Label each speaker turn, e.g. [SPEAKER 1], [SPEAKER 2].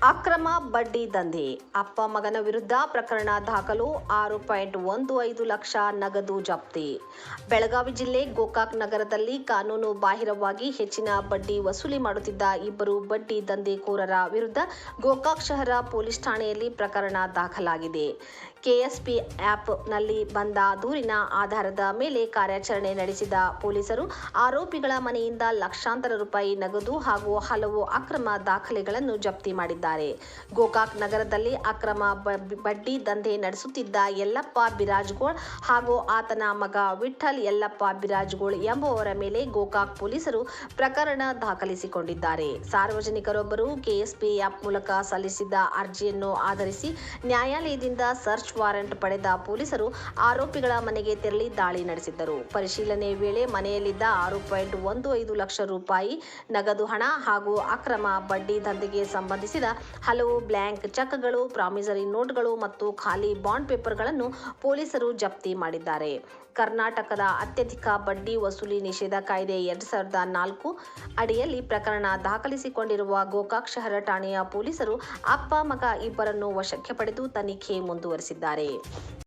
[SPEAKER 1] ಅಕ್ರಮ ಬಡ್ಡಿ ದಂಧೆ. ಅಪ್ಪ ಮಗನ ವಿರುದ್ಧ ಪ್ರಕರಣ ದಾಖಲು. 6.15 ಲಕ್ಷ ನಗದು ಜಪ್ತಿ. ಬೆಳಗಾವಿ ಜಿಲ್ಲೆ ಗೋಕಾಕ್ ನಗರದಲ್ಲಿ ಕಾನೂನು ಬಾಹಿರವಾಗಿ ಹೆಚ್ಚಿನ ಬಡ್ಡಿ ವಸೂಲಿ ಮಾಡುತ್ತಿದ್ದ ಇಬ್ಬರು ಬಡ್ಡಿ ದಂಧೆಕೋರರ ವಿರುದ್ಧ ಗೋಕಾಕ್ ಶಹರ ಪೊಲೀಸ್ ಠಾಣೆಯಲ್ಲಿ ಪ್ರಕರಣ ದಾಖಲಾಗಿದೆ. ಕೆಎಸ್ಪಿ ಆ್ಯಪ್ನಲ್ಲಿ ಬಂದ ದೂರಿನ ಆಧಾರದ ಮೇಲೆ ಕಾರ್ಯಾಚರಣೆ ನಡೆಸಿದ ಪೊಲೀಸರು ಆರೋಪಿಗಳ ಮನೆಯಿಂದ ಲಕ್ಷಾಂತರ ರೂಪಾಯಿ ನಗದು ಹಾಗೂ ಹಲವು ಅಕ್ರಮ ದಾಖಲೆಗಳನ್ನು ಜಪ್ತಿ ಮಾಡಿದ್ದಾರೆ. ಗೋಕಾಕ್ ನಗರದಲ್ಲಿ ಅಕ್ರಮ ಬಡ್ಡಿ ದಂಧೆ ನಡೆಸುತ್ತಿದ್ದ ಯಲ್ಲಪ್ಪ ಬಿರಾಜಗೋಳ್ ಹಾಗೂ ಆತನ ಮಗ ವಿಠ್ಠಲ್ ಯಲ್ಲಪ್ಪ ಬಿರಾಜಗೋಳ್ ಎಂಬುವವರ ಮೇಲೆ ಗೋಕಾಕ್ ಪೊಲೀಸರು ಪ್ರಕರಣ ದಾಖಲಿಸಿಕೊಂಡಿದ್ದಾರೆ. ಸಾರ್ವಜನಿಕರೊಬ್ಬರು ಕೆಎಸ್ಪಿ ಆ್ಯಪ್ ಮೂಲಕ ಸಲ್ಲಿಸಿದ್ದ ಅರ್ಜಿಯನ್ನು ಆಧರಿಸಿ ನ್ಯಾಯಾಲಯದಿಂದ ಸರ್ಚ್ ವಾರೆಂಟ್ ಪಡೆದ ಪೊಲೀಸರು ಆರೋಪಿಗಳ ಮನೆಗೆ ತೆರಳಿ ದಾಳಿ ನಡೆಸಿದ್ದರು. ಪರಿಶೀಲನೆ ವೇಳೆ ಮನೆಯಲ್ಲಿದ್ದ 6.15 ಲಕ್ಷ ರೂಪಾಯಿ ನಗದು ಹಣ ಹಾಗೂ ಅಕ್ರಮ ಬಡ್ಡಿ ದಂಧೆಗೆ ಸಂಬಂಧಿಸಿದ ಹಲವು ಬ್ಲ್ಯಾಂಕ್ ಚೆಕ್ಗಳು, ಪ್ರಾಮಿಸರಿ ನೋಟ್ಗಳು ಮತ್ತು ಖಾಲಿ ಬಾಂಡ್ ಪೇಪರ್ಗಳನ್ನು ಪೊಲೀಸರು ಜಪ್ತಿ ಮಾಡಿದ್ದಾರೆ. ಕರ್ನಾಟಕದ ಅತ್ಯಧಿಕ ಬಡ್ಡಿ ವಸೂಲಿ ನಿಷೇಧ ಕಾಯ್ದೆ 2004 ಅಡಿಯಲ್ಲಿ ಪ್ರಕರಣ ದಾಖಲಿಸಿಕೊಂಡಿರುವ ಗೋಕಾಕ್ ಶಹರ ಠಾಣೆಯ ಪೊಲೀಸರು ಅಪ್ಪ ಮಗ ಇಬ್ಬರನ್ನು ವಶಕ್ಕೆ ಪಡೆದು ತನಿಖೆ ಮುಂದುವರೆಸಿದ್ದಾರೆ.